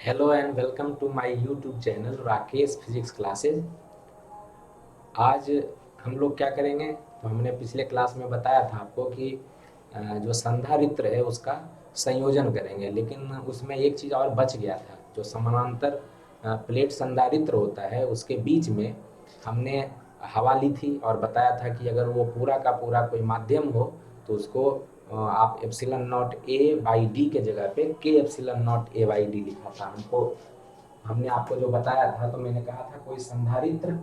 Hello and welcome to my YouTube channel Rakesh physics classes. आज हम लोग क्या करेंगे, तो हमने पिछले क्लास में बताया था आपको कि जो संधारित्र है उसका संयोजन करेंगे, लेकिन उसमें एक चीज़ और बच गया था। जो समानांतर प्लेट संधारित्र होता है उसके बीच में हमने हवा ली थी और बताया था कि अगर वो पूरा का पूरा कोई माध्यम हो तो उसको आप epsilon naught A by D के जगह पे के epsilon naught A by D लिखा था। हमने आपको जो बताया था, तो मैंने कहा था कोई संधारित्र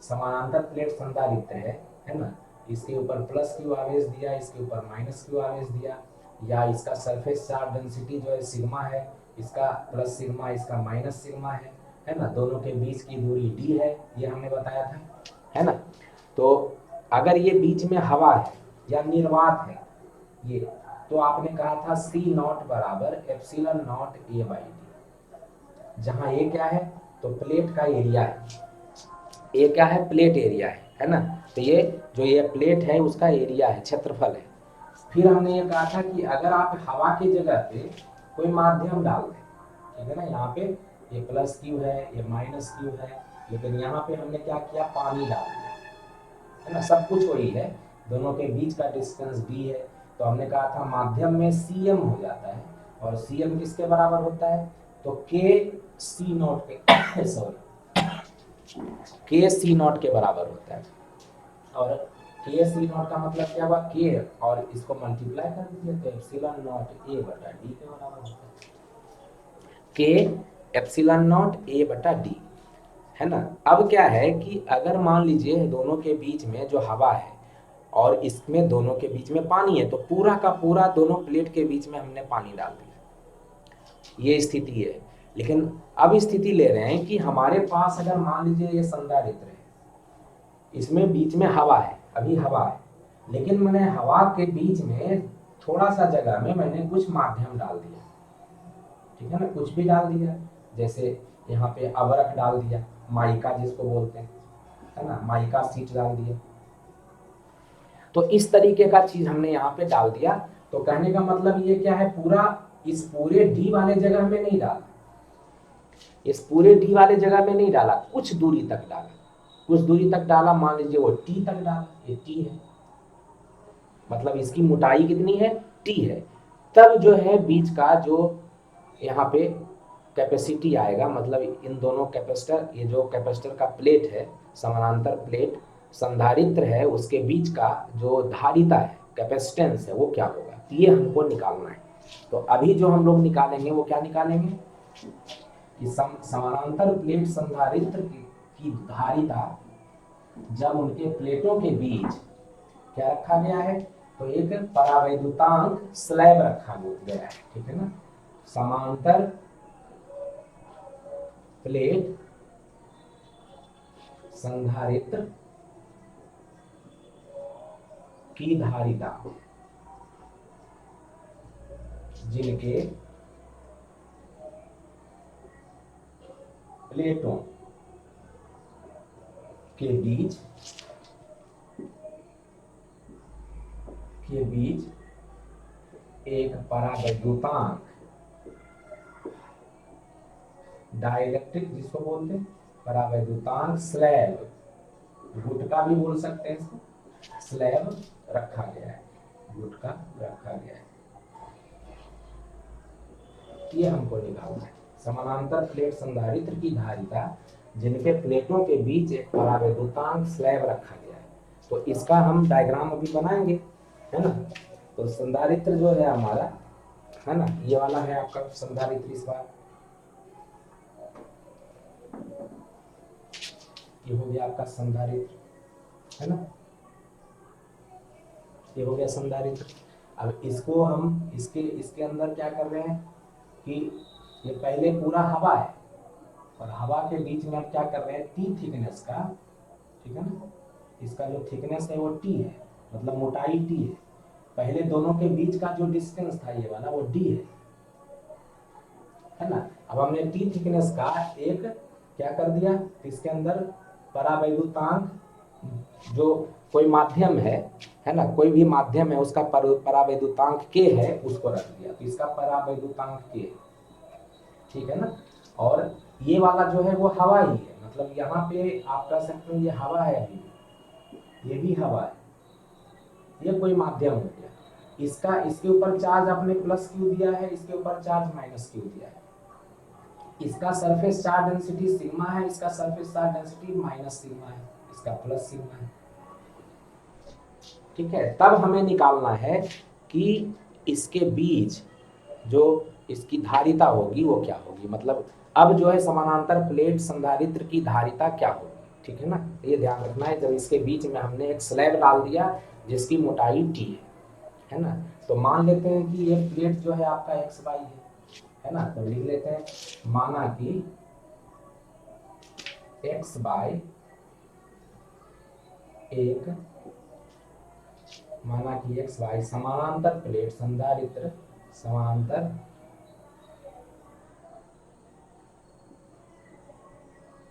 समानांतर प्लेट संधारित्र है ना। इसके ऊपर प्लस क्यू आवेश दिया, इसके ऊपर माइनस क्यू आवेश दिया, या इसका सरफेस चार्ज डेंसिटी जो है सिग्मा है, इसका प्लस सिग्मा इसका माइनस सिग्मा है ना। दोनों के बीच की दूरी डी है, ये हमने बताया था, है ना। तो अगर ये बीच में हवा है या निर्वात है ये, तो आपने कहा था सी नॉट बराबर epsilon naught A by D. जहां ए क्या है, तो प्लेट का एरिया है। ए क्या है, प्लेट एरिया है ना। तो ये जो ये प्लेट है उसका एरिया है, क्षेत्रफल है। फिर हमने ये कहा था कि अगर आप हवा की जगह पे कोई माध्यम डाल दें, ठीक है ना, यहाँ पे ये प्लस क्यू है, ये माइनस क्यू है, लेकिन यहाँ पे हमने क्या किया, पानी डाल दिया, है ना। सब कुछ वही है, दोनों के बीच का डिस्टेंस डी है। तो हमने कहा था माध्यम में सीएम हो जाता है, और सीएम किसके बराबर होता है, तो के सी नॉट के सॉरी के सी नॉट के बराबर होता है। और के सी नॉट का मतलब क्या हुआ, के और इसको मल्टीप्लाई कर दीजिए तो एप्सिलॉन नॉट ए बटा डी के बराबर होता है। के एप्सिलॉन नॉट ए बटा डी, है ना। अब क्या है कि अगर मान लीजिए दोनों के बीच में जो हवा है और इसमें दोनों के बीच में पानी है, तो पूरा का पूरा दोनों प्लेट के बीच में हमने पानी डाल दिया, ये स्थिति है। लेकिन अब स्थिति ले रहे हैं कि हमारे पास अगर मान लीजिए ये संधारित्र है, इसमें बीच में हवा है, अभी हवा है, लेकिन मैंने हवा के बीच में थोड़ा सा जगह में मैंने कुछ माध्यम डाल दिया, ठीक है ना, कुछ भी डाल दिया। जैसे यहाँ पे अबरख डाल दिया, माइका जिसको बोलते हैं, है ना, माइका सीट डाल दिया। तो इस तरीके का चीज हमने यहाँ पे डाल दिया। तो कहने का मतलब ये क्या है, पूरा इस पूरे डी वाले जगह में नहीं डाला, इस पूरे डी वाले जगह में नहीं डाला, कुछ दूरी तक डाला, कुछ दूरी तक डाला, मान लीजिए वो टी तक डाला, ये टी है, मतलब इसकी मोटाई कितनी है, टी है। तब जो है बीच का जो यहाँ पे कैपेसिटी आएगा, मतलब इन दोनों कैपेसिटर, ये जो कैपेसिटर का प्लेट है, समानांतर प्लेट संधारित्र है, उसके बीच का जो धारिता है, कैपेसिटेंस है, वो क्या होगा, ये हमको निकालना है। तो अभी जो हम लोग निकालेंगे वो क्या निकालेंगे कि समानांतर प्लेट संधारित्र की धारिता जब उनके प्लेटों के बीच क्या रखा गया है, तो एक परावैद्युतांक स्लैब रखा गया है, ठीक है ना। समांतर प्लेट संधारित्र की धारिता जिनके प्लेटों के बीच एक परावैद्युतांक, डाइलेक्ट्रिक जिसको बोलते हैं, परावैद्युतांक स्लैब, गुटका भी बोल सकते हैं इसको, स्लैब रखा गया है, गुटका रखा गया है। ये हमको निकालना है, समानांतर प्लेट संधारित्र की धारिता जिनके प्लेटों के बीच एक परावैद्युतांक स्लैब रखा गया है। तो इसका हम डायग्राम अभी बनाएंगे, है ना। तो संधारित्र जो है हमारा, है ना, ये वाला है आपका संधारित्र, इस बार ये हो गया आपका संधारित्र, है ना, ये हो गया संधारित्र। अब इसको हम इसके इसके अंदर क्या कर रहे हैं कि ये पहले पूरा हवा है, और हवा के बीच में हम क्या कर रहे हैं, टी थिकनेस का, ठीक है ना, इसका जो थिकनेस है वो टी है, मतलब मोटाई टी है। पहले दोनों के बीच का जो डिस्टेंस था ये वाला, वो डी है ना। अब हमने टी थिकनेस का एक क्या कर दिया, इसके अंदर परावैद्युतांक, जो कोई माध्यम है ना, कोई भी माध्यम है उसका परावैद्युतांक के है, उसको रख दिया, तो इसका परावैद्युतांक के, ठीक है ना। और ये वाला जो है वो हवा ही है, मतलब यहाँ पे आप कह सकते हो ये हवा है, अभी ये भी हवा है, ये कोई माध्यम हो गया। इसका इसके ऊपर चार्ज आपने प्लस क्यू दिया है, इसके ऊपर चार्ज माइनस क्यू दिया है। इसका सरफेस चार्ज डेंसिटी सिग्मा है, इसका surface charge density minus sigma है, इसका प्लस सिग्मा है। ठीक है, तब हमें निकालना है कि इसके बीच जो इसकी धारिता होगी वो क्या होगी, मतलब अब जो है समानांतर प्लेट संधारित्र की धारिता क्या होगी। ठीक है ना, ये ध्यान रखना है। जब इसके बीच में हमने एक स्लैब डाल दिया जिसकी मोटाई टी है ना, तो मान लेते हैं कि ये प्लेट जो है आपका एक्स वाई है ना, तो लिख लेते हैं माना कि एक्स बाय एक, माना कि एक्स वाई समानांतर प्लेट संधारित्र, समांतर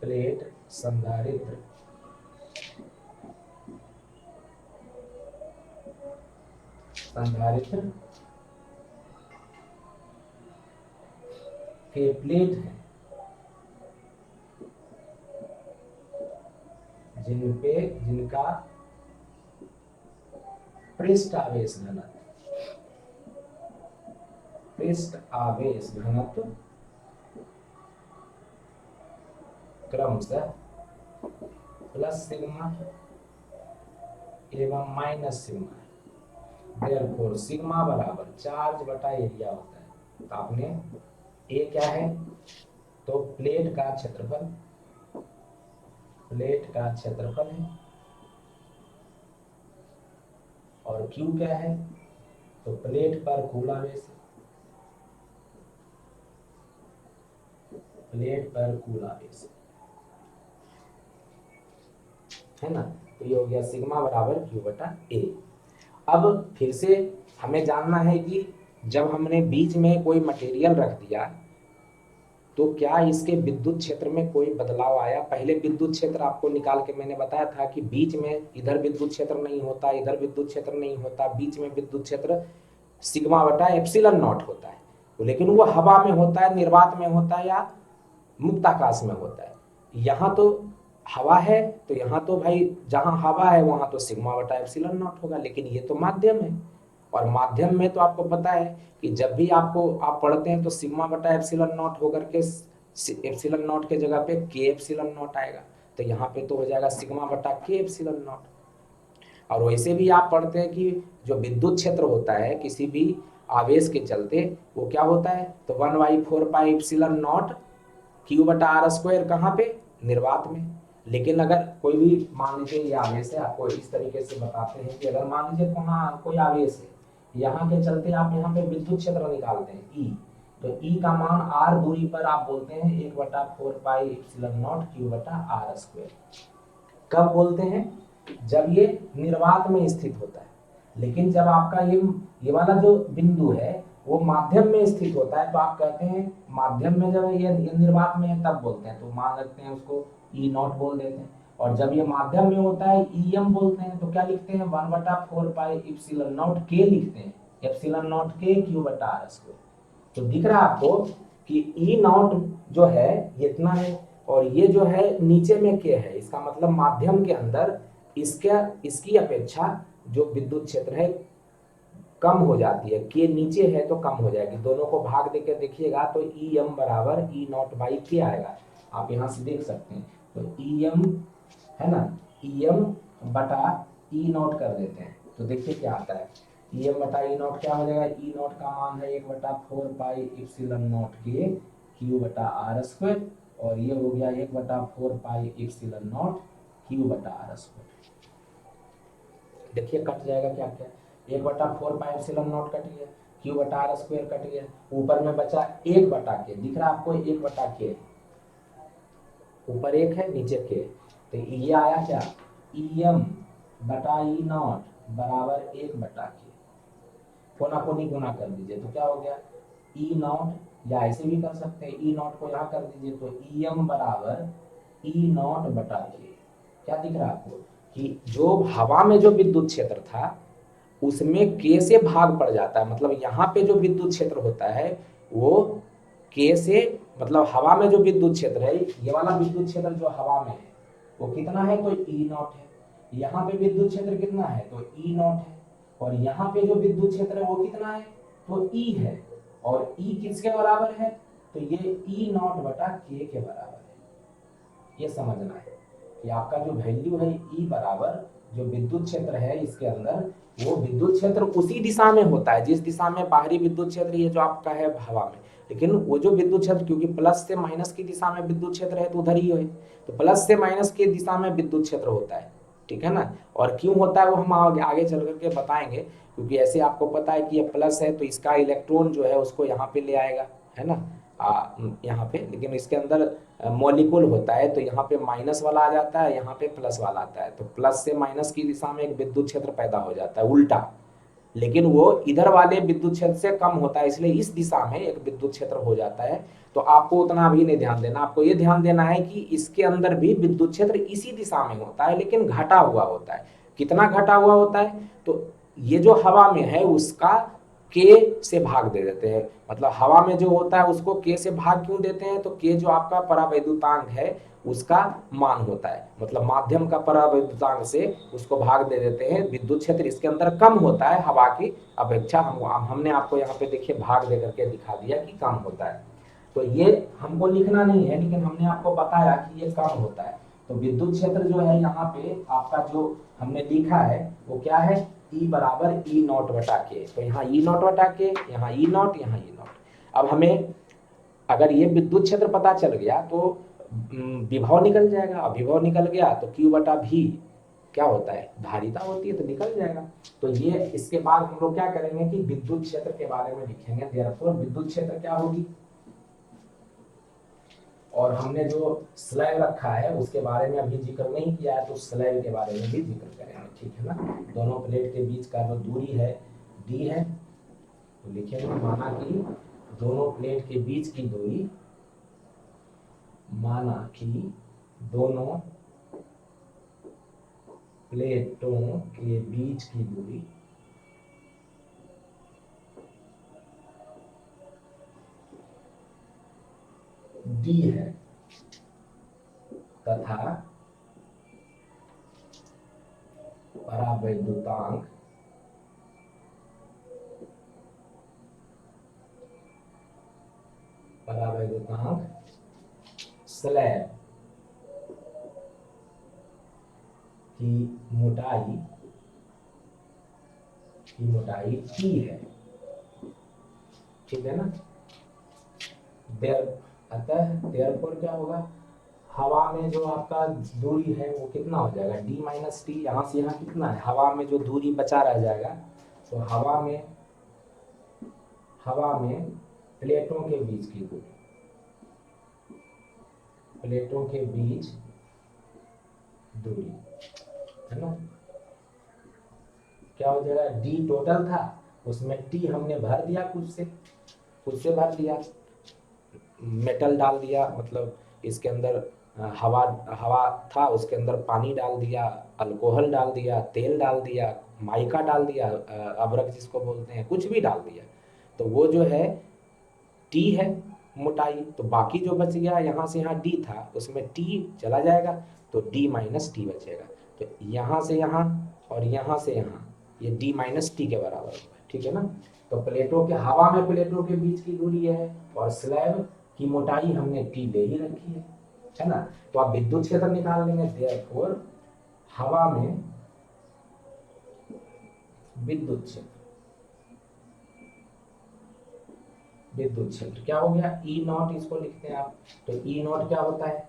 प्लेट संधारित्र संधारित्र के प्लेट हैं जिनका पृष्ठ आवेश घनत्व क्रमशः प्लस सिग्मा एवं माइनस सिग्मा है। देयरफॉर सिग्मा बराबर चार्ज बटा एरिया होता है। तो आपने ए क्या है, तो प्लेट का क्षेत्रफल है, और क्यू क्या है, तो प्लेट पर कुल आवेश है ना। तो ये हो गया सिग्मा बराबर क्यू बटा ए। अब फिर से हमें जानना है कि जब हमने बीच में कोई मटेरियल रख दिया तो क्या इसके विद्युत क्षेत्र में कोई बदलाव आया। पहले विद्युत क्षेत्र आपको निकाल के मैंने बताया था कि बीच में इधर विद्युत क्षेत्र नहीं होता, इधर विद्युत क्षेत्र नहीं होता, बीच में विद्युत क्षेत्र सिग्मा बटा एप्सिलॉन नॉट होता है, लेकिन वो हवा में होता है, निर्वात में होता है या मुक्त आकाश में होता है। यहाँ तो हवा है, तो यहाँ तो भाई जहाँ हवा है वहाँ तो सिग्मा बटा एप्सिलॉन नॉट होगा, लेकिन ये तो माध्यम है, और माध्यम में तो आपको पता है कि जब भी आप पढ़ते हैं तो सिग्मा बटा एप्सिलॉन नॉट होकर के एप्सिलॉन नॉट के जगह पे के एप्सिलॉन नॉट आएगा, तो यहाँ पे तो हो जाएगा सिग्मा बटा के एप्सिलॉन नॉट। और वैसे भी आप पढ़ते हैं कि जो विद्युत क्षेत्र होता है किसी भी आवेश के चलते वो क्या होता है, तो 1/4 पाई एप्सिलॉन नॉट क्यू बटा आर स्क्वायर, कहाँ पे, निर्वात में। लेकिन अगर कोई भी मान लीजिए ये आवेश है, आपको इस तरीके से बताते हैं कि अगर मान लीजिए वहाँ कोई आवेश है, यहाँ के चलते आप यहाँ पे विद्युत क्षेत्र निकालते हैं ई, तो ई का मान आर दूरी पर आप बोलते हैं 1/4 पाई एप्सिलॉन नॉट क्यू बटा आर स्क्वायर। कब बोलते हैं, जब ये निर्वात में स्थित होता है। लेकिन जब आपका ये वाला जो बिंदु है वो माध्यम में स्थित होता है, तो आप कहते हैं माध्यम में जब ये निर्वात में है तब बोलते हैं, तो मान लेते हैं उसको ई नॉट बोल देते हैं। और जब ये माध्यम में होता है ई एम बोलते हैं, तो क्या लिखते हैं 1/4 पाई एप्सिलॉन नॉट के लिखते हैं, एप्सिलॉन नॉट के क्यू बटा आर स्क्वायर। तो दिख रहा है आपको कि ई नॉट जो है ये इतना है, और ये जो है नीचे में के है, इसका मतलब माध्यम के अंदर इसकी अपेक्षा जो विद्युत क्षेत्र है कम हो जाती है, के नीचे है तो कम हो जाएगी। दोनों को भाग देकर देखिएगा तो ई एम बराबर ई नॉट बाई के आएगा, आप यहाँ से देख सकते हैं। तो ई एम है ना, ई एम बटा ई नॉट कर देते हैं, तो देखिए क्या आता है, ई एम बटा ई नॉट क्या हो जाएगा, ई नॉट का मान है 1/4 पाई एप्सिलॉन नॉट के क्यू बटा आर स्क्वायर, और ये हो गया 1/4 पाई एप्सिलॉन नॉट क्यू बटा आर स्क्वायर। देखिए कट जाएगा क्या क्या, 1/4 पाई एप्सिलॉन नॉट कट गया, क्यू बटा आर स्क्वायर कट गया, ऊपर में बचा 1/k, दिख रहा है आपको 1/k, ऊपर 1 है नीचे k, तो ये आया क्या, ई एम बटा ई नॉट बराबर 1/k, कोना कोनी गुना कर दीजिए तो क्या हो गया, ई नॉट, या ऐसे भी कर सकते हैं, ई नॉट को यहाँ कर दीजिए तो ई एम बराबर ई नॉट बटा के। क्या दिख रहा है आपको कि जो हवा में जो विद्युत क्षेत्र था उसमें के से भाग पड़ जाता है, मतलब यहाँ पे जो विद्युत क्षेत्र होता है वो के से, मतलब हवा में जो विद्युत क्षेत्र है, ये वाला विद्युत क्षेत्र जो हवा में है वो कितना है, तो ई नॉट है। यहाँ पे विद्युत क्षेत्र कितना है, तो ई नॉट है। और यहाँ पे जो विद्युत क्षेत्र है वो कितना है, तो ई है। और ई किसके बराबर है, तो ये ई नॉट बटा के बराबर है। ये समझना है कि आपका जो वैल्यू है ई बराबर जो विद्युत क्षेत्र है इसके अंदर, वो विद्युत क्षेत्र उसी दिशा में होता है जिस दिशा में बाहरी विद्युत क्षेत्र ये जो आपका है हवा में, लेकिन वो जो विद्युत क्षेत्र, क्योंकि प्लस से माइनस की दिशा में विद्युत क्षेत्र है तो उधर ही है, तो प्लस से माइनस की दिशा में विद्युत क्षेत्र होता है, ठीक है ना। और क्यों होता है वो हम आगे चल करके बताएंगे, क्योंकि ऐसे आपको पता है कि ये प्लस है तो इसका इलेक्ट्रॉन जो है उसको यहाँ पे ले आएगा, है ना, यहाँ पे, लेकिन इसके अंदर मॉलिक्यूल होता है तो यहाँ पे माइनस वाला आ जाता है, यहाँ पे प्लस वाला आता है, तो प्लस से माइनस की दिशा में एक विद्युत क्षेत्र पैदा हो जाता है उल्टा, लेकिन वो इधर वाले विद्युत क्षेत्र से कम होता है, इसलिए इस दिशा में एक विद्युत क्षेत्र हो जाता है। तो आपको उतना भी नहीं ध्यान देना, आपको ये ध्यान देना है कि इसके अंदर भी विद्युत क्षेत्र इसी दिशा में होता है, लेकिन घटा हुआ होता है। कितना घटा हुआ होता है, तो ये जो हवा में है उसका के से भाग दे देते हैं, मतलब हवा में जो होता है उसको के से भाग क्यों देते हैं, तो के जो आपका परावैद्युतांक है उसका मान होता है, मतलब माध्यम का परावैद्युतांक से उसको भाग दे देते हैं। विद्युत क्षेत्र इसके अंदर कम होता है हवा की अपेक्षा, हमने आपको यहाँ पे देखिए भाग दे करके दिखा दिया कि कम होता है। तो ये हमको लिखना नहीं है, लेकिन हमने आपको बताया कि ये कम होता है। तो विद्युत क्षेत्र जो है यहाँ पे आपका जो हमने लिखा है वो क्या है, ई बराबर ई नॉट बटा के, तो यहाँ ई नॉट बटा के, यहाँ ई नॉट, यहाँ ई नॉट। अब हमें अगर ये विद्युत क्षेत्र पता चल गया तो विभव निकल जाएगा, विभव निकल गया तो Q बटा V क्या होता है, धारिता होती है, तो निकल जाएगा। तो ये इसके बाद हम लोग क्या करेंगे कि विद्युत क्षेत्र के बारे में लिखेंगे, देयरफॉर विद्युत क्षेत्र क्या होगी, और हमने जो स्लैब रखा है उसके बारे में अभी जिक्र नहीं किया है, तो स्लैब के बारे में भी जिक्र करेंगे, ठीक है ना। दोनों प्लेट के बीच का जो दूरी है d है, तो लिखेंगे माना कि दोनों प्लेट के बीच की दूरी, माना कि दोनों प्लेटों के बीच की दूरी d है तथा परावैद्युतांक स्लैब की मोटाई t है, ठीक है ना। अतः देयरफॉर क्या होगा, हवा में जो आपका दूरी है वो कितना हो जाएगा, d माइनस टी, यहाँ से यहाँ कितना है, हवा में जो दूरी बचा रह जाएगा, तो हवा में प्लेटों के बीच की दूरी, प्लेटों के बीच दूरी, है ना, क्या हो जाएगा, d टोटल था, उसमें t हमने भर दिया, कुछ से भर दिया, मेटल डाल दिया, मतलब इसके अंदर हवा था, उसके अंदर पानी डाल दिया, अल्कोहल डाल दिया, तेल डाल दिया, माइका डाल दिया, अबरक जिसको बोलते हैं, कुछ भी डाल दिया, तो वो जो है टी है मोटाई, तो बाकी जो बच गया यहाँ से यहाँ डी था उसमें टी चला जाएगा, तो डी माइनस टी बचेगा, तो यहाँ से यहाँ और यहाँ से यहाँ ये डी माइनस टी के बराबर होगा, ठीक है ना। तो प्लेटों के हवा में प्लेटों के बीच की दूरी है और स्लैब की मोटाई हमने टी ले ही रखी है ना। तो आप विद्युत क्षेत्र निकाल लेंगे, देयरफॉर हवा में विद्युत क्षेत्र क्या हो गया, ई नॉट, इसको लिखते हैं आप, तो ई नॉट क्या होता है,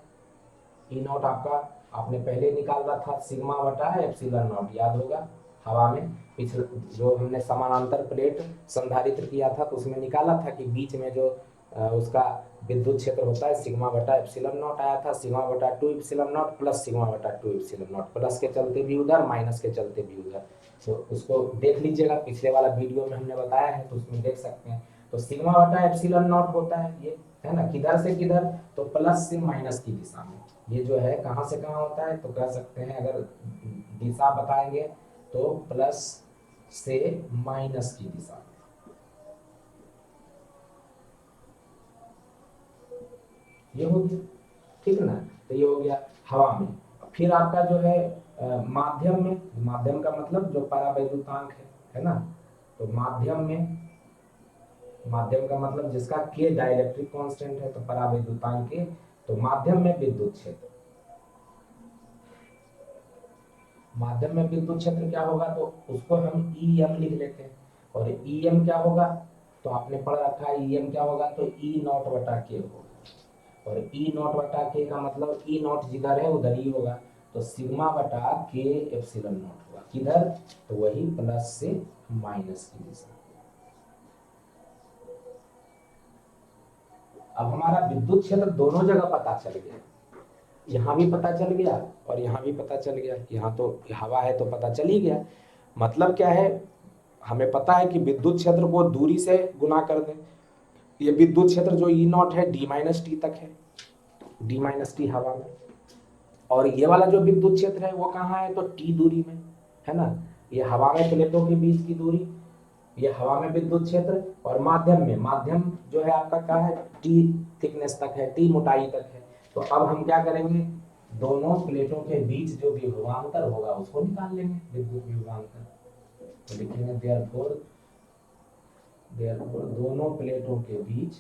ई नॉट आपका आपने पहले निकाला था सिग्मा बटा एप्सिलॉन नॉट, याद होगा, हवा में पिछले जो हमने समानांतर प्लेट संधारित्र किया था तो उसमें निकाला था कि बीच में जो उसका विद्युत क्षेत्र होता है सिग्मा बटा एप्सिलॉन नॉट आया था, सिग्मा बटा 2 एप्सिलॉन नॉट प्लस सिग्मा बटा 2 एप्सिलॉन नॉट, प्लस के चलते भी उधर, माइनस के चलते भी उधर, तो उसको देख लीजिएगा, पिछले वाला वीडियो में हमने बताया है तो उसमें देख सकते हैं। तो सिग्मा बटा एप्सिलॉन नॉट होता है ये, है ना, किधर से किधर, तो प्लस से माइनस की दिशा में, ये जो है कहाँ से कहाँ होता है, तो कह सकते हैं अगर दिशा बताएंगे तो प्लस से माइनस की दिशा में, ये हो गया, ठीक ना। तो ये हो गया हवा में। फिर आपका जो है माध्यम में, माध्यम का मतलब जो परावैद्युतांक है ना, तो माध्यम में, माध्यम का मतलब जिसका के डाइलेक्ट्रिक कांस्टेंट है, तो परावैद्युतांक के, तो माध्यम में विद्युत क्षेत्र, माध्यम में विद्युत क्षेत्र क्या होगा, तो उसको हम ई एम लिख लेते हैं। और ई एम क्या होगा, तो आपने पढ़ रखा है ई एम क्या होगा, तो ई नॉट बटा के होगा। और ई नॉट बटा के का मतलब ई नॉट जिधर है उधर ही होगा, तो सिग्मा बटा के एप्सिलॉन नॉट होगा, किधर, तो वही प्लस से माइनस की दिशा। अब हमारा विद्युत क्षेत्र दोनों जगह पता चल गया, यहाँ भी पता चल गया और यहाँ भी पता चल गया, यहाँ तो हवा है तो पता चल ही गया। मतलब क्या है, हमें पता है कि विद्युत क्षेत्र को दूरी से गुना कर दें। ये विद्युत क्षेत्र जो ई नॉट है डी माइनस टी तक है, डी माइनस टी हवा में, और ये वाला जो विद्युत क्षेत्र है वो कहाँ है, तो टी दूरी में है ना। ये हवा में प्लेटों के बीच की दूरी, ये हवा में विद्युत क्षेत्र, और माध्यम में, माध्यम जो है आपका क्या है, टी थिकनेस तक है, टी मोटाई तक है। तो अब हम क्या करेंगे, दोनों प्लेटों के बीच जो विभवांतर होगा उसको निकाल लेंगे, विद्युत विभवांतर। तो लिखेंगे देयरफॉर, देयरफॉर दोनों प्लेटों के बीच,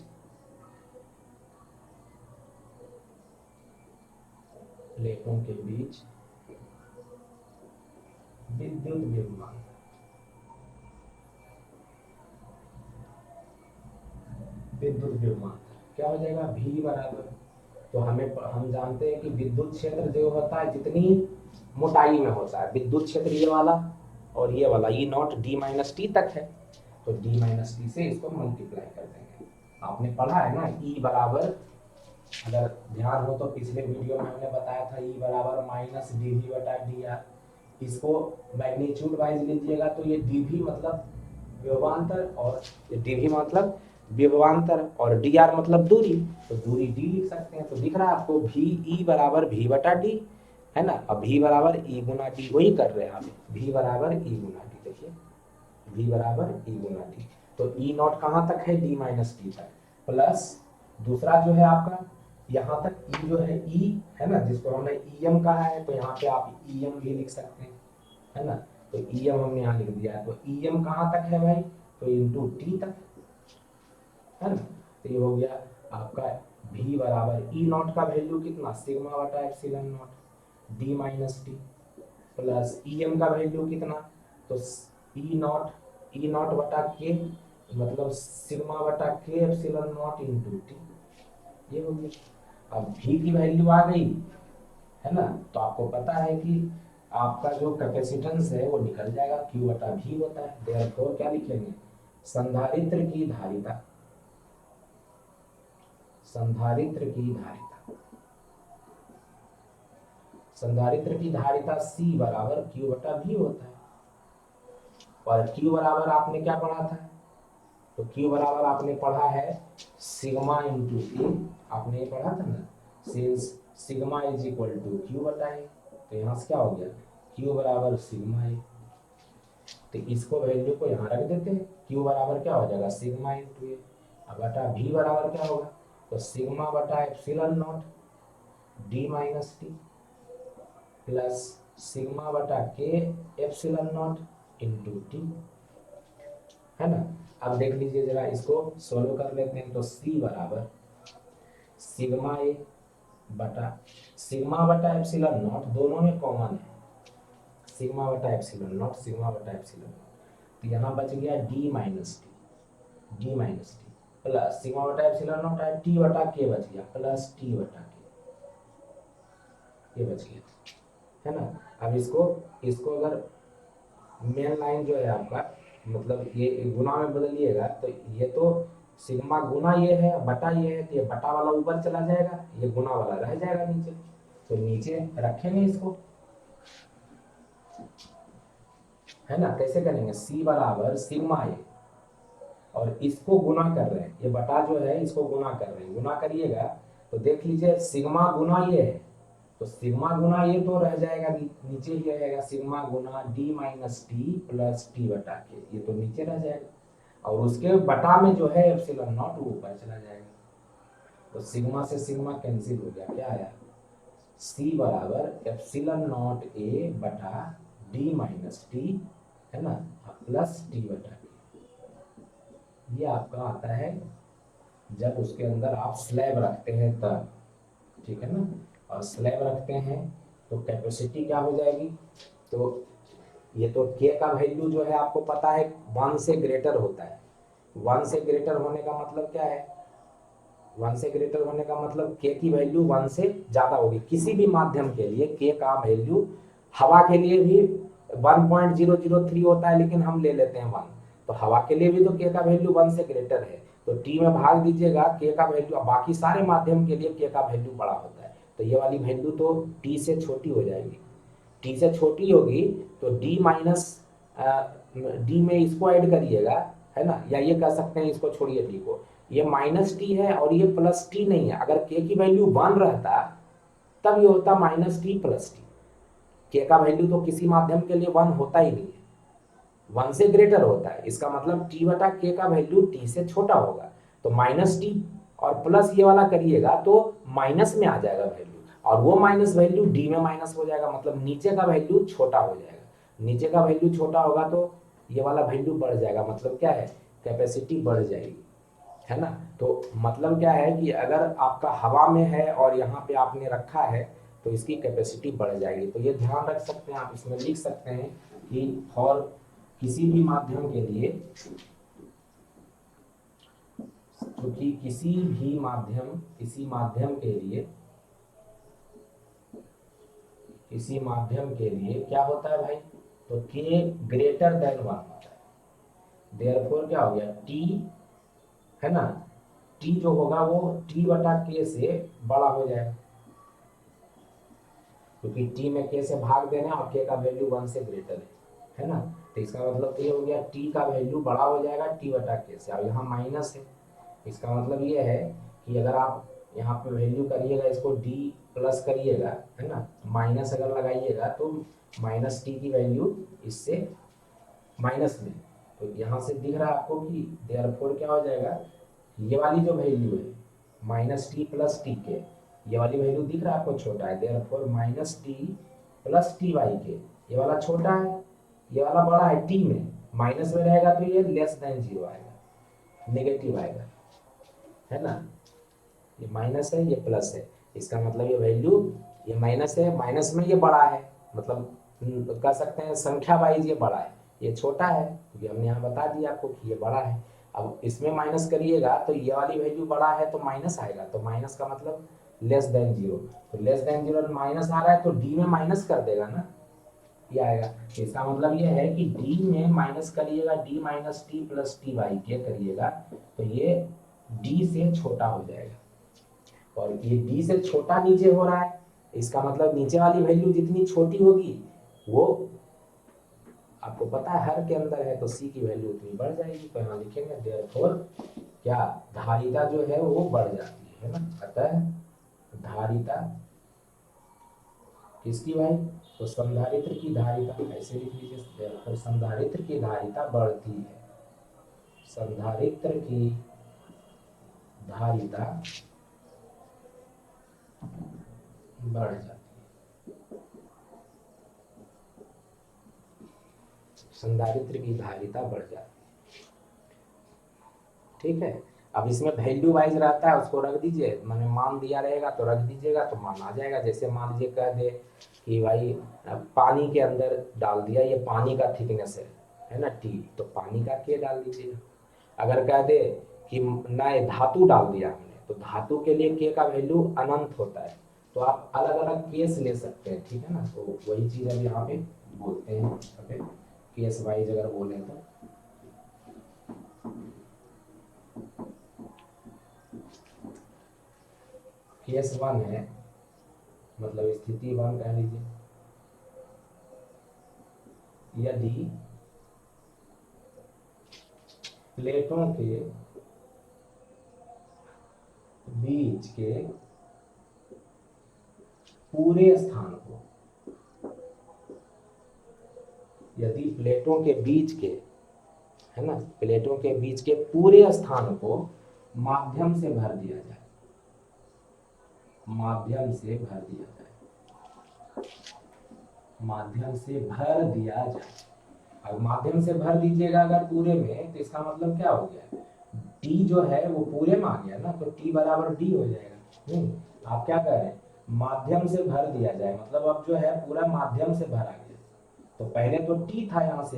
प्लेटों के बीच विद्युत विभवांतर, विद्युत विभवांतर क्या हो जाएगा, V बराबर, तो हम जानते हैं कि विद्युत क्षेत्र जो होता है जितनी मोटाई में होता है, विद्युत क्षेत्र ये वाला और ये वाला ई नॉट डी माइनस टी तक है, तो डी माइनस टी से इसको मल्टीप्लाई कर देंगे। आपने पढ़ा है ना ई बराबर, अगर ध्यान हो तो पिछले वीडियो में हमने बताया था ई बराबर माइनस डी वी बटा डी आर। इसको मैग्नीट्यूड वाइज लीजिएगा तो ये डी वी मतलब विभवांतर, और डी वी मतलब विभवांतर, और डी आर मतलब दूरी, तो दूरी डी लिख सकते हैं। तो दिख रहा है आपको भी ई बराबर भी बटा डी है ना। अब भी बराबर ई गुना डी, वही कर रहे हैं हम, भी बराबर ई गुना डी, देखिए भी बराबर ई गुना डी। तो ई नॉट कहाँ तक है, डी माइनस डी तक, प्लस दूसरा जो है आपका यहाँ तक ई जो है, ई है ना, जिसको हमने ई एम कहा है, तो यहाँ पे आप ई एम भी लिख सकते हैं है ना। तो ई एम हमने यहाँ लिख दिया है, तो ई एम कहाँ तक है भाई, तो इंटू टी तक है ना। तो ये हो गया आपका v बराबर ई नॉट का वैल्यू कितना, सिग्मा बटा epsilon naught D minus T, plus E M का वैल्यू कितना, तो ई नॉट बटा के मतलब सिग्मा बटा के एप्सिलॉन नॉट इंटू टी, ये हो गया। अब v की वैल्यू आ गई है ना, तो आपको पता है कि आपका जो कैपेसिटेंस है वो निकल जाएगा, Q बटा V होता है। देयरफॉर क्या लिखेंगे, संधारित्र की धारिता, संधारित्र की धारिता, संधारित्र की धारिता C बराबर Q बटा V होता है। और Q बराबर आपने क्या पढ़ा था, तो Q बराबर आपने पढ़ा है सिग्मा इंटू ए, आपने ये पढ़ा था ना, since sigma is equal to Q बटा ए, तो यहाँ से क्या हो गया, Q बराबर सिग्मा ए। तो इसको वैल्यू को यहाँ रख देते हैं, Q बराबर क्या हो जाएगा, सिग्मा इंटू ए, अब बटा V बराबर क्या होगा, तो सिग्मा बटा epsilon naught D minus T, plus sigma बटा के एप्सिलॉन नॉट इंटू टी, है ना। अब देख लीजिए जरा, इसको सोल्व कर लेते हैं, तो C बराबर सिग्मा ए बटा, सिग्मा बटा एप्सिलॉन नॉट दोनों में कॉमन है, सिग्मा बटा एप्सिलॉन नॉट, सिग्मा बटा एप्सिलॉन नॉट, तो यहाँ बच गया D minus T, D minus T, plus sigma बटा एप्सिलॉन नॉट है टी बटा के बच गया, प्लस टी बटा के, ये बच गया है ना। अब इसको अगर मेन लाइन जो है आपका, मतलब ये गुना में बदलिएगा, तो ये तो सिग्मा गुना ये है बटा ये है, तो ये बटा वाला ऊपर चला जाएगा, ये गुना वाला रह जाएगा नीचे, तो नीचे रखेंगे इसको, है ना। कैसे करेंगे, C बराबर सिग्मा ए, और इसको गुना कर रहे हैं, ये बटा जो है इसको गुना कर रहे हैं, गुना करिएगा तो देख लीजिए सिग्मा गुना ये है, तो सिग्मा गुना ये तो रह जाएगा नीचे ही रहेगा, सिग्मा गुना D minus T plus T बटा के, ये तो नीचे रह जाएगा, और उसके बटा में जो है एप्सिलॉन नॉट वो ऊपर चला जाएगा, तो सिग्मा से सिग्मा कैंसिल हो गया, क्या आया, सी बराबर एप्सिलॉन नॉट ए बटा डी माइनस टी, है ना, प्लस टी बटा टी। ये आपका आता है जब उसके अंदर आप स्लैब रखते हैं तब, ठीक है ना। और स्लैब रखते हैं तो कैपेसिटी क्या हो जाएगी, तो ये तो के का वैल्यू जो है आपको पता है 1 से ग्रेटर होता है। 1 से ग्रेटर होने का मतलब क्या है, 1 से ग्रेटर होने का मतलब के की वैल्यू 1 से ज़्यादा होगी किसी भी माध्यम के लिए। के का वैल्यू हवा के लिए भी 1.003 होता है, लेकिन हम ले लेते हैं 1। तो हवा के लिए भी तो के का वैल्यू 1 से ग्रेटर है, तो टी में भाग दीजिएगा के का वैल्यू। बाकी सारे माध्यम के लिए के का वैल्यू बड़ा होता है, तो ये वाली वैल्यू तो टी से छोटी हो जाएगी। टी से छोटी होगी तो डी माइनस डी में इसको ऐड करिएगा, है ना, या ये कह सकते हैं, इसको छोड़िए डी को, ये माइनस टी है और ये प्लस टी नहीं है। अगर के की वैल्यू 1 रहता तब ये होता माइनस टी प्लस टी। के का वैल्यू तो किसी माध्यम के लिए 1 होता ही नहीं है, 1 से ग्रेटर होता है। इसका मतलब टी बटा के का वैल्यू टी से छोटा होगा, तो माइनस टी और प्लस ये वाला करिएगा तो माइनस में आ जाएगा वैल्यू, और वो माइनस वैल्यू डी में माइनस हो जाएगा, मतलब नीचे का वैल्यू छोटा हो जाएगा। नीचे का वैल्यू छोटा होगा तो ये वाला वैल्यू बढ़ जाएगा, मतलब क्या है, कैपेसिटी बढ़ जाएगी, है ना। तो मतलब क्या है कि अगर आपका हवा में है और यहाँ पे आपने रखा है तो इसकी कैपेसिटी बढ़ जाएगी। तो ये ध्यान रख सकते हैं आप, इसमें लिख सकते हैं कि फॉर किसी भी माध्यम के लिए, क्योंकि किसी माध्यम के लिए क्या होता है भाई, तो के ग्रेटर देन 1 होता है। देयरफॉर क्या हो गया, टी, है ना, टी जो होगा वो टी बटा के से बड़ा हो जाएगा, क्योंकि टी में के से भाग देना और के का वैल्यू 1 से ग्रेटर है ना। तो इसका मतलब ये हो गया टी का वैल्यू बड़ा हो जाएगा टी बटा के से। अब यहाँ माइनस है, इसका मतलब ये है कि अगर आप यहाँ पे वैल्यू करिएगा, इसको डी प्लस करिएगा, है ना, माइनस अगर लगाइएगा तो माइनस टी की वैल्यू इससे माइनस में, तो यहाँ से दिख रहा है आपको कि देयरफॉर क्या हो जाएगा, ये वाली जो वैल्यू है माइनस टी प्लस टी के, ये वाली वैल्यू दिख रहा है आपको छोटा है, therefore minus T plus T Y के, ये वाला छोटा है, ये वाला बड़ा है। टी में माइनस में रहेगा तो ये लेस देन 0 आएगा, नेगेटिव आएगा, है ना। ये माइनस है, ये प्लस है, इसका मतलब ये वैल्यू, ये माइनस है, माइनस में ये बड़ा है, मतलब कह सकते हैं संख्या वाइज ये बड़ा है, ये छोटा है, क्योंकि हमने यहाँ बता दिया आपको कि ये बड़ा है। अब इसमें माइनस करिएगा तो ये वाली वैल्यू बड़ा है तो माइनस आएगा, तो माइनस का मतलब लेस देन 0, तो लेस देन 0 माइनस आ रहा है तो डी में माइनस कर देगा ना, ये आएगा। इसका मतलब ये है कि डी में माइनस करिएगा, D minus T plus T Y के करिएगा तो ये डी से छोटा हो जाएगा, और ये डी से छोटा नीचे हो रहा है, इसका मतलब नीचे वाली वैल्यू जितनी छोटी होगी वो आपको पता है हर के अंदर है, तो सी की वैल्यू उतनी बढ़ जाएगी। तो यहाँ लिखेंगे देयरफॉर क्या, धारिता जो है वो बढ़ जाती है ना, अतः धारिता किसकी भाई, तो संधारित्र की धारिता, ऐसे लिख लीजिए, देयरफॉर संधारित्र की धारिता बढ़ती है, संधारित्र की धारिता बढ़ जाती है, संधारित्र की धारिता बढ़ जाती है, ठीक है। अब इसमें वैल्यू वाइज रहता है, उसको रख दीजिए, मैंने मान दिया रहेगा तो रख दीजिएगा तो मान आ जाएगा। जैसे मान लीजिए कह दे कि भाई पानी के अंदर डाल दिया, ये पानी का थिकनेस है ना टी, तो पानी का के डाल दीजिएगा। अगर कह दे कि नए धातु डाल दिया हमने, तो धातु के लिए के का वैल्यू अनंत होता है, तो आप अलग अलग केस ले सकते हैं, ठीक है ना। तो वही चीज़ अब यहाँ पे बोलते हैं, केस वाइज अगर बोले तो केस 1 है, मतलब स्थिति 1 कह लीजिए, यदि प्लेटों के बीच के पूरे स्थान को, यदि प्लेटों के बीच के, है ना, प्लेटों के बीच के पूरे स्थान को माध्यम से भर दिया जाए, माध्यम से भर दिया जाए, माध्यम से भर दिया जाए। अब माध्यम से भर दीजिएगा अगर पूरे में, तो इसका मतलब क्या हो गया, टी जो है वो पूरे में आ गया ना, तो टी बराबर डी हो जाएगा। नहीं, आप क्या कह रहे हैं, माध्यम से भर दिया जाए, मतलब अब जो है पूरा माध्यम से भरा गया। तो पहले तो टी था यहाँ से,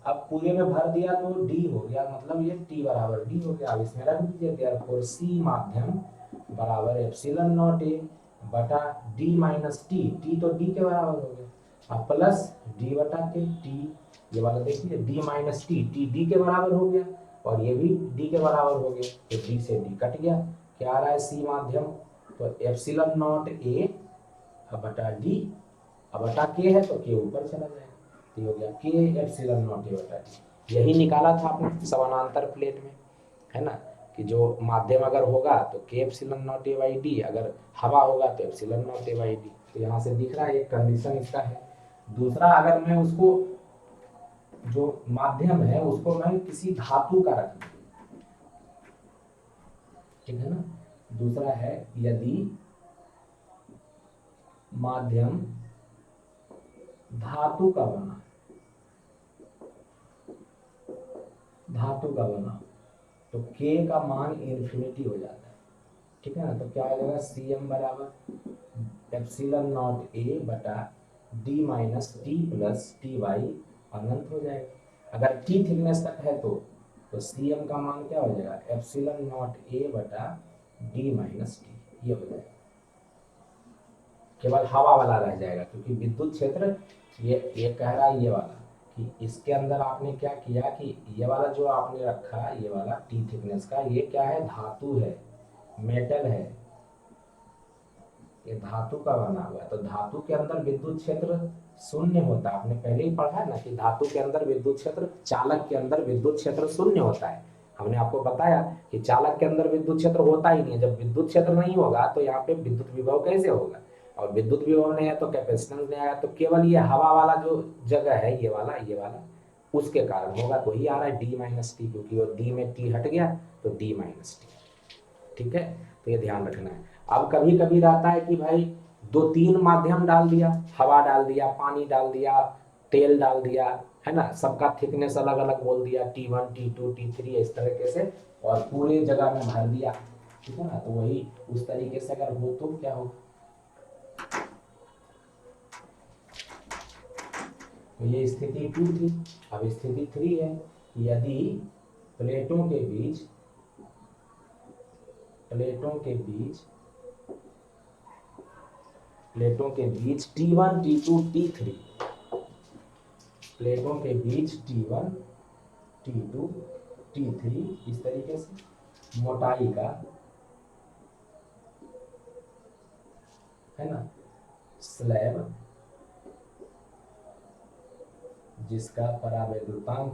अब पूरे में भर दिया तो डी हो गया, मतलब ये टी बराबर डी हो गया। अब इसमें रख दीजिए, देयरफॉर सी माध्यम बराबर एप्सिलॉन नॉट ए बटा डी माइनस टी, टी तो डी के बराबर हो गया, अब प्लस डी बटा के टी, ये वाला देखिए D minus T, T D के बराबर हो गया और ये भी डी के बराबर हो गया, तो डी से डी कट गया, क्या आ रहा है सी माध्यम, तो एप्सिलॉन नॉट ए बटा डी, अब बटा के है तो के ऊपर चला जाएगा, तो हो गया के एप्सिलॉन नॉट ए बटा डी। यही निकाला था आपने समानांतर प्लेट में, है ना, कि जो माध्यम अगर होगा तो के epsilon naught A by D, अगर हवा होगा तो epsilon naught A by D. तो यहाँ से दिख रहा है एक कंडीशन इसका है। दूसरा, अगर मैं उसको जो माध्यम है उसको मैं किसी धातु का रख दूं, ठीक है ना। दूसरा है यदि माध्यम धातु का बना, धातु का बना, तो के का मान इन्फिनिटी हो जाता है, ठीक है ना। तो क्या आ जाएगा, सी एम बराबर एप्सिलॉन नॉट ए बटा D minus T plus T वाई अनंत हो जाएगा। अगर टी थिकनेस तक है तो सी एम का मान क्या हो जाएगा, एप्सिलॉन नॉट ए बटा डी माइनस टी, ये हो जाएगा। केवल हवा वाला रह जाएगा, क्योंकि विद्युत क्षेत्र ये कह रहा है ये वाला कि इसके अंदर आपने क्या किया कि ये वाला जो आपने रखा, ये वाला टी थिकनेस का, ये क्या है, धातु है, मेटल है, ये धातु का बना हुआ है। तो धातु के अंदर विद्युत क्षेत्र शून्य होता है, आपने पहले ही पढ़ा है ना कि धातु के अंदर विद्युत क्षेत्र, चालक के अंदर विद्युत क्षेत्र शून्य होता है। हमने आपको बताया कि चालक के अंदर विद्युत क्षेत्र होता ही नहीं है। जब विद्युत क्षेत्र नहीं होगा तो यहाँ पे विद्युत विभव कैसे होगा, और विद्युत विभव नहीं है तो कैपेसिटेंस नहीं आएगा, तो केवल ये हवा वाला जो जगह है, ये वाला उसके कारण होगा। तो ही आ रहा है डी माइनस टी, क्योंकि वो डी में टी हट गया तो डी माइनस टी, ठीक है। तो ये ध्यान रखना है। अब कभी कभी रहता है कि भाई दो तीन माध्यम डाल दिया, हवा डाल दिया, पानी डाल दिया, तेल डाल दिया, है ना, सबका थिकनेस अलग अलग बोल दिया, T1 T2 T3 इस तरीके से, और पूरे जगह में भर दिया, ठीक है ना। तो वही उस तरीके से अगर हो तो क्या हो, तो ये स्थिति 2 थी। अब स्थिति 3 है, यदि प्लेटों के बीच T1 T2 T3, प्लेटों के बीच T1 T2 T3 इस तरीके से मोटाई का, है ना, स्लैब जिसका परावैद्युतांक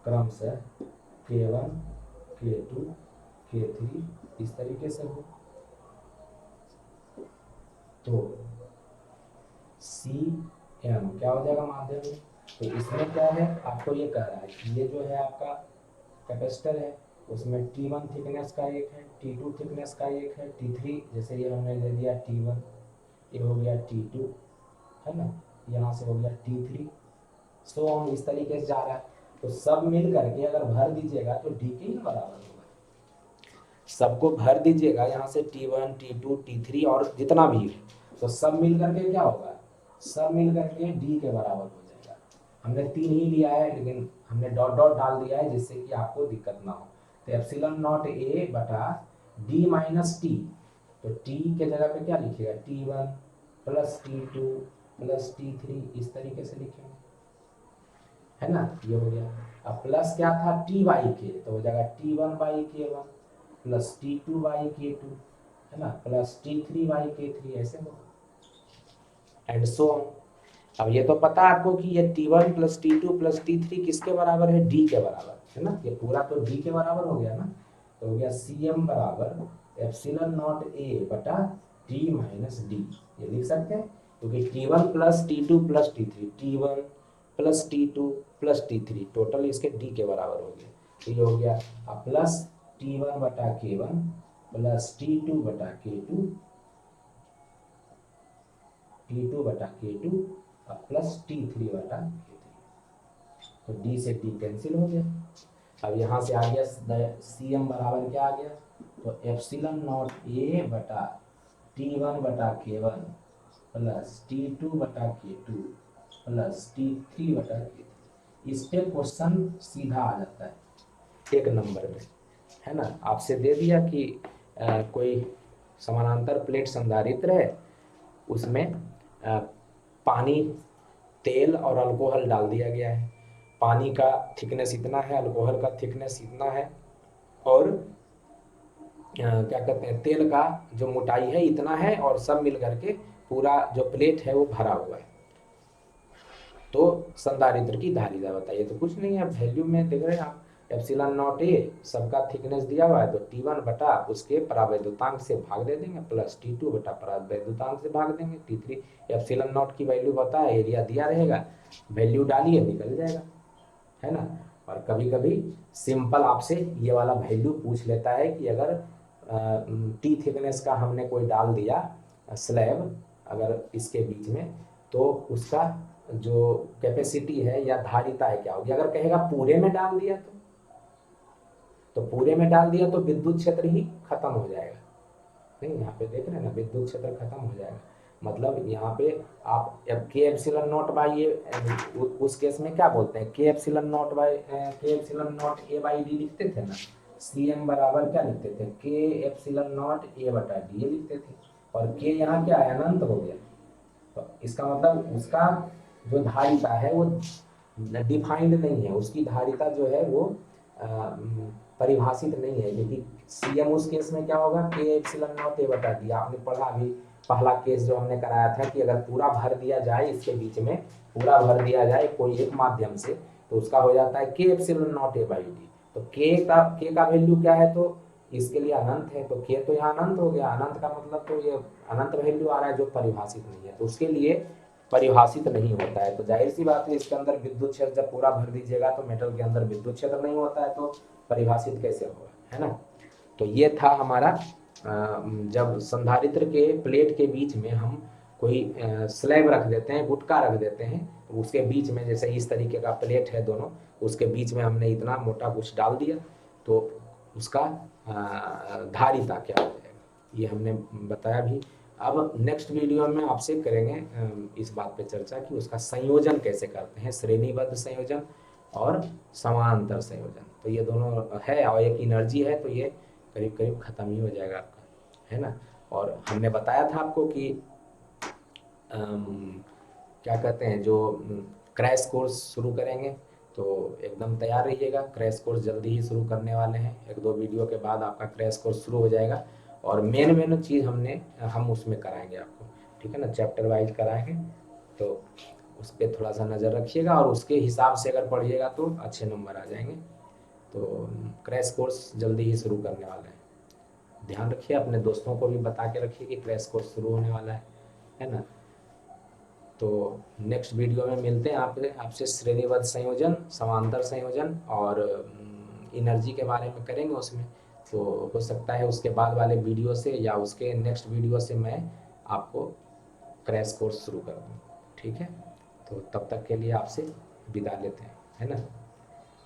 क्रमशः K1 K2 K3 इस तरीके से हो, तो CM क्या हो जाएगा माध्यम में। तो इसमें क्या है, आपको ये कह रहा है कि ये जो है आपका कैपेसिटर है, उसमें T1 थिकनेस का एक है, T2 थिकनेस का एक है, T3 जैसे ये हमने ले दिया T1, ये हो गया T2, है ना, यहाँ से हो गया T3, सो हम इस तरीके से जा रहा है। तो सब मिल करके अगर भर दीजिएगा तो डी के ही बराबर होगा, सबको भर दीजिएगा यहाँ से T1 T2 T3 और जितना भी है, तो सब मिल करके क्या होगा, सब मिल करके डी के बराबर हो जाएगा। हमने 3 ही लिया है, लेकिन हमने डॉट डॉट डाल दिया है जिससे कि आपको दिक्कत ना हो। तो एप्सिलॉन नॉट ए बटा डी माइनस टी, तो टी के जगह पे क्या लिखिएगा, T1 plus T2 plus T3 इस तरीके से लिखेंगे, है ना, ये हो गया। अब प्लस क्या था, टी बाई के, तो हो जाएगा T1 by K1 plus T2 by K2, है ना, प्लस T3 बाई K3, ऐसे होगा एंड सो ऑन। अब ये तो पता है आपको कि ये T1 plus T2 plus T3 किसके बराबर है, डी के बराबर, है ना, ये पूरा तो डी के बराबर हो गया ना। तो हो गया CM बराबर एप्सिलॉन नॉट ए बटा टी माइनस डी, ये लिख सकते हैं, क्योंकि T1 plus T2 plus T3, T1 plus T2 plus T3, total इसके D के बराबर हो गया। तो ये हो गया प्लस T1 बटा K1 प्लस T2 बटा K2, T2 बटा K2 और प्लस T3 बटा K3। तो D से D कैंसिल हो गया। अब यहाँ से आ गया CM बराबर क्या आ गया, तो एप्सिलॉन नॉट A बटा T1 बटा K1 प्लस T2 बटा K2 प्लस T3 बटा K3। इस पे क्वेश्चन सीधा आ जाता है एक नंबर में, है ना। आपसे दे दिया कि कोई समानांतर प्लेट संधारित्र है, उसमें पानी, तेल और अल्कोहल डाल दिया गया है। पानी का थिकनेस इतना है, अल्कोहल का थिकनेस इतना है, और क्या कहते हैं, तेल का जो मोटाई है इतना है, और सब मिल करके पूरा जो प्लेट है वो भरा हुआ है। तो संधारित्र की धारिता बताइए। तो कुछ नहीं है, वैल्यू में देख रहे हैं आप, एप्सिलॉन नॉट ए सबका थिकनेस दिया हुआ है, तो T1 बटा उसके परावैद्युतांक से भाग दे देंगे, प्लस T2 बटा परावैद्युतांक से भाग देंगे, T3 एप्सिलॉन नॉट की वैल्यू पता है, एरिया दिया रहेगा, वैल्यू डालिए निकल जाएगा, है ना। और कभी कभी सिंपल आपसे ये वाला वैल्यू पूछ लेता है कि अगर टी थिकनेस का हमने कोई डाल दिया स्लैब अगर इसके बीच में, तो उसका जो कैपेसिटी है या धारिता है क्या होगी। अगर कहेगा पूरे में डाल दिया तो पूरे में डाल दिया तो विद्युत क्षेत्र ही खत्म हो जाएगा। नहीं, यहाँ पे देख रहे हैं ना, विद्युत क्षेत्र खत्म हो जाएगा। मतलब यहाँ पे आप के एप्सिलॉन नॉट बाई ए, उस केस में क्या बोलते हैं, के एप्सिलॉन नॉट बाई के epsilon naught A by D लिखते थे ना। CM बराबर क्या लिखते थे, के एप्सिलॉन नॉट ए बटा डी ये लिखते थे, और के यहाँ क्या है, अनंत हो गया। तो इसका मतलब उसका जो धारिता है वो डिफाइंड नहीं है, उसकी धारिता जो है वो परिभाषित नहीं है, क्योंकि CM उस केस में क्या होगा, के एप्सिलॉन नॉट ए बटा डी। आपने पढ़ा अभी पहला केस जो हमने कराया था कि अगर पूरा भर दिया जाए, इसके बीच में पूरा भर दिया जाए कोई एक माध्यम से, तो उसका हो जाता है के epsilon naught A by D. तो के का वैल्यू क्या है, तो इसके लिए अनंत है, तो के तो यहाँ अनंत हो गया। अनंत का मतलब तो ये अनंत वैल्यू आ रहा है जो परिभाषित नहीं है, तो उसके लिए परिभाषित नहीं होता है। तो जाहिर सी बात है, इसके अंदर विद्युत क्षेत्र जब पूरा भर दीजिएगा तो मेटल के अंदर विद्युत क्षेत्र नहीं होता है, तो परिभाषित कैसे होगा, है ना। तो ये था हमारा जब संधारित्र के प्लेट के बीच में हम कोई स्लैब रख देते हैं, गुटका रख देते हैं, उसके बीच में जैसे इस तरीके का प्लेट है दोनों, उसके बीच में हमने इतना मोटा कुछ डाल दिया, तो उसका धारिता क्या हो जाएगा, ये हमने बताया भी। अब नेक्स्ट वीडियो में आपसे करेंगे इस बात पे चर्चा कि उसका संयोजन कैसे करते हैं, श्रेणीबद्ध संयोजन और समांतर संयोजन। तो ये दोनों है, और एक एनर्जी है, तो ये करीब करीब खत्म ही हो जाएगा आपका, है ना। और हमने बताया था आपको कि क्या कहते हैं, जो क्रैश कोर्स शुरू करेंगे, तो एकदम तैयार रहिएगा। क्रैश कोर्स जल्दी ही शुरू करने वाले हैं, 1-2 वीडियो के बाद आपका क्रैश कोर्स शुरू हो जाएगा, और मेन चीज़ हम उसमें कराएंगे आपको, ठीक है ना, चैप्टर वाइज कराएंगे। तो उस पर थोड़ा सा नज़र रखिएगा, और उसके हिसाब से अगर पढ़िएगा तो अच्छे नंबर आ जाएंगे। तो क्रैश कोर्स जल्दी ही शुरू करने वाला है, ध्यान रखिए, अपने दोस्तों को भी बता के रखिए कि क्रैश कोर्स शुरू होने वाला है ना। तो नेक्स्ट वीडियो में मिलते हैं आपसे श्रेणीबद्ध संयोजन, समांतर संयोजन और एनर्जी के बारे में करेंगे उसमें। तो हो सकता है उसके बाद वाले वीडियो से या उसके नेक्स्ट वीडियो से मैं आपको क्रैश कोर्स शुरू कर दूँ, ठीक है। तो तब तक के लिए आपसे विदा लेते हैं, है ना।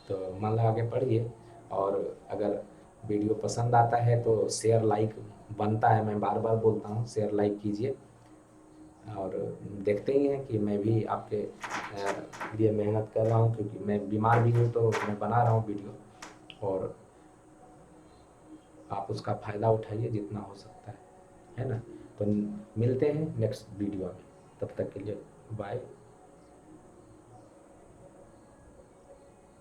तो मन लगा के पढ़िए, और अगर वीडियो पसंद आता है तो शेयर लाइक बनता है, मैं बार बार बोलता हूँ, शेयर लाइक कीजिए। और देखते ही हैं कि मैं भी आपके लिए मेहनत कर रहा हूँ, क्योंकि मैं बीमार भी हूँ, तो मैं बना रहा हूँ वीडियो, और आप उसका फ़ायदा उठाइए जितना हो सकता है ना। तो मिलते हैं नेक्स्ट वीडियो में, तब तक के लिए बाय।